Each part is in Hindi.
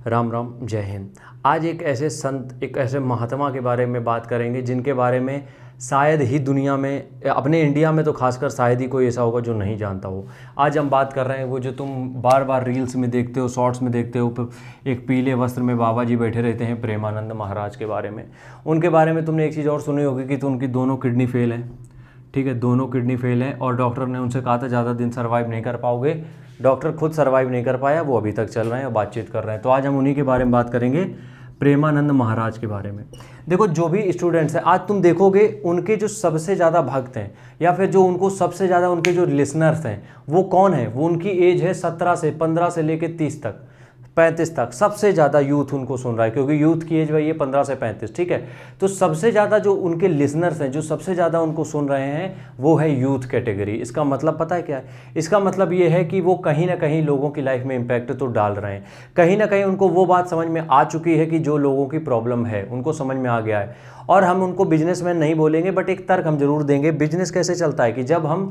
राम राम, जय हिंद। आज एक ऐसे संत, एक ऐसे महात्मा के बारे में बात करेंगे जिनके बारे में शायद ही दुनिया में, अपने इंडिया में तो खासकर शायद ही कोई ऐसा होगा जो नहीं जानता हो। आज हम बात कर रहे हैं वो जो तुम बार बार रील्स में देखते हो, शॉर्ट्स में देखते हो, एक पीले वस्त्र में बाबा जी बैठे रहते हैं, प्रेमानंद महाराज के बारे में। उनके बारे में तुमने एक चीज़ और सुनी होगी कि तो उनकी दोनों किडनी फेल है। ठीक है, दोनों किडनी फेल हैं और डॉक्टर ने उनसे कहा था ज़्यादा दिन सर्वाइव नहीं कर पाओगे। डॉक्टर खुद सर्वाइव नहीं कर पाया, वो अभी तक चल रहे हैं और बातचीत कर रहे हैं। तो आज हम उन्हीं के बारे में बात करेंगे, प्रेमानंद महाराज के बारे में। देखो, जो भी स्टूडेंट्स हैं, आज तुम देखोगे उनके जो सबसे ज़्यादा भक्त हैं या फिर जो उनको सबसे ज़्यादा उनके जो लिसनर्स हैं वो कौन है? वो उनकी एज है 15 से लेकर 30 तक, 35 तक। सबसे ज़्यादा यूथ उनको सुन रहा है क्योंकि यूथ की एज वही है 15 से 35। ठीक है, तो सबसे ज़्यादा जो उनके लिसनर्स हैं, जो सबसे ज़्यादा उनको सुन रहे हैं, वो है यूथ कैटेगरी। इसका मतलब पता है क्या है? इसका मतलब ये है कि वो कहीं ना कहीं लोगों की लाइफ में इम्पैक्ट तो डाल रहे हैं। कहीं ना कहीं उनको वो बात समझ में आ चुकी है कि जो लोगों की प्रॉब्लम है उनको समझ में आ गया है। और हम उनको बिजनेसमैन नहीं बोलेंगे, बट एक तर्क हम जरूर देंगे। बिजनेस कैसे चलता है कि जब हम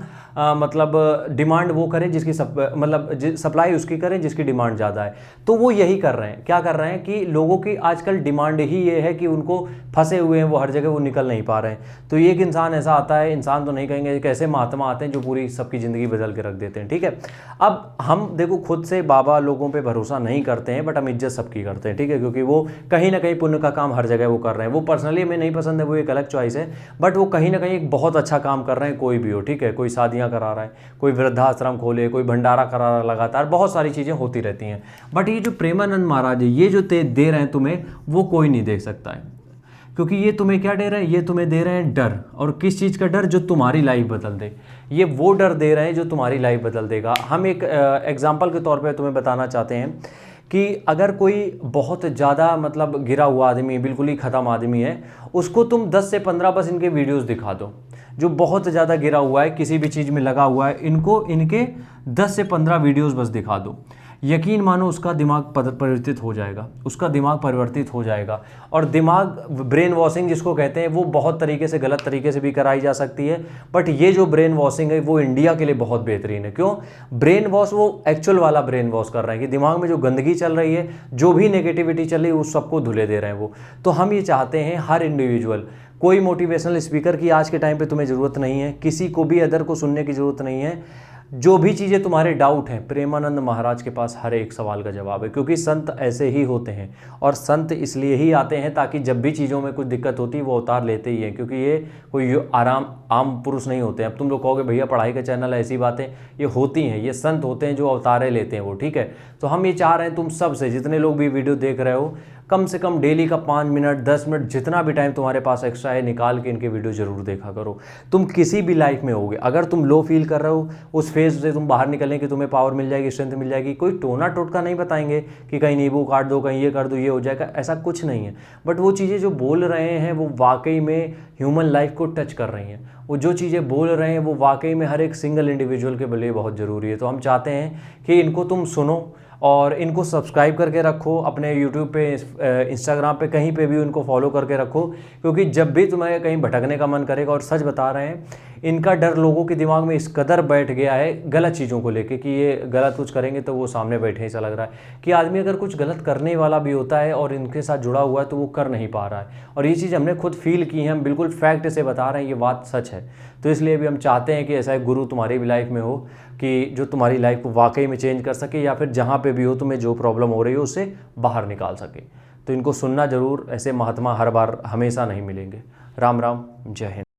मतलब डिमांड वो करें जिसकी सप्लाई उसकी करें जिसकी डिमांड ज़्यादा है। तो वो यही कर रहे हैं। क्या कर रहे हैं कि लोगों की आजकल डिमांड ही ये है कि उनको फंसे हुए हैं वो हर जगह, वो निकल नहीं पा रहे हैं। तो एक इंसान ऐसा आता है, इंसान तो नहीं कहेंगे, एक ऐसे महात्मा आते हैं जो पूरी सबकी ज़िंदगी बदल के रख देते हैं। ठीक है, अब हम देखो खुद से बाबा लोगों पे भरोसा नहीं करते हैं, बट हम इज्जत सबकी करते हैं। ठीक है, क्योंकि वो कहीं ना कहीं पुण्य का काम हर जगह वो कर रहे हैं। वो पर्सनली हमें नहीं पसंद है, वो एक अलग चॉइस है, बट वो कहीं ना कहीं एक बहुत अच्छा काम कर रहे हैं, कोई भी हो। ठीक है, कोई शादियाँ करा रहा है, कोई वृद्धाश्रम खोले, कोई भंडारा करा रहा है, लगातार बहुत सारी चीज़ें होती रहती हैं। बट ये जो प्रेमानंद महाराज है, ये जो दे रहे हैं तुम्हें, वो कोई नहीं देख सकता है। क्योंकि ये तुम्हें क्या दे रहे हैं? ये तुम्हें दे रहे हैं डर। और किस चीज़ का डर? जो तुम्हारी लाइफ बदल दे। ये वो डर दे रहे हैं जो तुम्हारी लाइफ बदल देगा। हम एक एग्जाम्पल के तौर पे तुम्हें बताना चाहते हैं कि अगर कोई बहुत ज़्यादा मतलब गिरा हुआ आदमी, बिल्कुल ही ख़त्म आदमी है, उसको तुम 10 से 15 बस इनके वीडियोस दिखा दो। जो बहुत ज़्यादा गिरा हुआ है, किसी भी चीज़ में लगा हुआ है, इनके 10 से 15 वीडियोस बस दिखा दो। यकीन मानो उसका दिमाग परिवर्तित हो जाएगा, उसका दिमाग परिवर्तित हो जाएगा। और दिमाग ब्रेन वॉशिंग जिसको कहते हैं, वो बहुत तरीके से, गलत तरीके से भी कराई जा सकती है। बट ये जो ब्रेन वॉशिंग है वो इंडिया के लिए बहुत बेहतरीन है। क्यों? ब्रेन वॉश वो एक्चुअल वाला ब्रेन वॉश कर रहे हैं कि दिमाग में जो गंदगी चल रही है, जो भी नेगेटिविटी चल रही है, उस सबको धुले दे रहे हैं वो। तो हम ये चाहते हैं हर इंडिविजुअल, कोई मोटिवेशनल स्पीकर की आज के टाइम पे तुम्हें ज़रूरत नहीं है, किसी को भी अदर को सुनने की ज़रूरत नहीं है। जो भी चीज़ें तुम्हारे डाउट हैं, प्रेमानंद महाराज के पास हर एक सवाल का जवाब है। क्योंकि संत ऐसे ही होते हैं, और संत इसलिए ही आते हैं ताकि जब भी चीज़ों में कुछ दिक्कत होती है वो अवतार लेते ही हैं। क्योंकि ये कोई आम पुरुष नहीं होते हैं। अब तुम लोग कहोगे भैया पढ़ाई का चैनल है, ऐसी बातें, ये होती हैं। ये संत होते हैं जो अवतारें लेते हैं वो। ठीक है, तो हम ये चाह रहे हैं तुम सब से, जितने लोग भी वीडियो देख रहे हो, कम से कम डेली का 5 मिनट 10 मिनट जितना भी टाइम तुम्हारे पास एक्स्ट्रा है, निकाल के इनके वीडियो जरूर देखा करो। तुम किसी भी लाइफ में होगे, अगर तुम लो फील कर रहे हो, उस फेज से तुम बाहर निकलने की तुम्हें पावर मिल जाएगी, स्ट्रेंथ मिल जाएगी। कोई टोना टोटका नहीं बताएंगे कि कहीं नींबू काट दो, कहीं ये कर दो, ये हो जाएगा, ऐसा कुछ नहीं है। बट वो चीज़ें जो बोल रहे हैं वो वाकई में ह्यूमन लाइफ को टच कर रही हैं। वो जो चीज़ें बोल रहे हैं वो वाकई में हर एक सिंगल इंडिविजुअल के लिए बहुत ज़रूरी है। तो हम चाहते हैं कि इनको तुम सुनो और इनको सब्सक्राइब करके रखो, अपने यूट्यूब पे, इंस्टाग्राम पे, कहीं पे भी उनको फॉलो करके रखो। क्योंकि जब भी तुम्हें कहीं भटकने का मन करेगा, और सच बता रहे हैं, इनका डर लोगों के दिमाग में इस कदर बैठ गया है गलत चीज़ों को लेके कि ये गलत कुछ करेंगे तो वो सामने बैठे, ऐसा लग रहा है कि आदमी अगर कुछ गलत करने वाला भी होता है और इनके साथ जुड़ा हुआ है तो वो कर नहीं पा रहा है। और ये चीज़ हमने खुद फील की है, हम बिल्कुल फैक्ट से बता रहे हैं, ये बात सच है। तो इसलिए भी हम चाहते हैं कि ऐसा एक गुरु तुम्हारी भी लाइफ में हो कि जो तुम्हारी लाइफ को वाकई में चेंज कर सके, या फिर जहाँ पे भी हो तुम्हें जो प्रॉब्लम हो रही हो उससे बाहर निकाल सके। तो इनको सुनना ज़रूर, ऐसे महात्मा हर बार हमेशा नहीं मिलेंगे। राम राम, जय हिंद।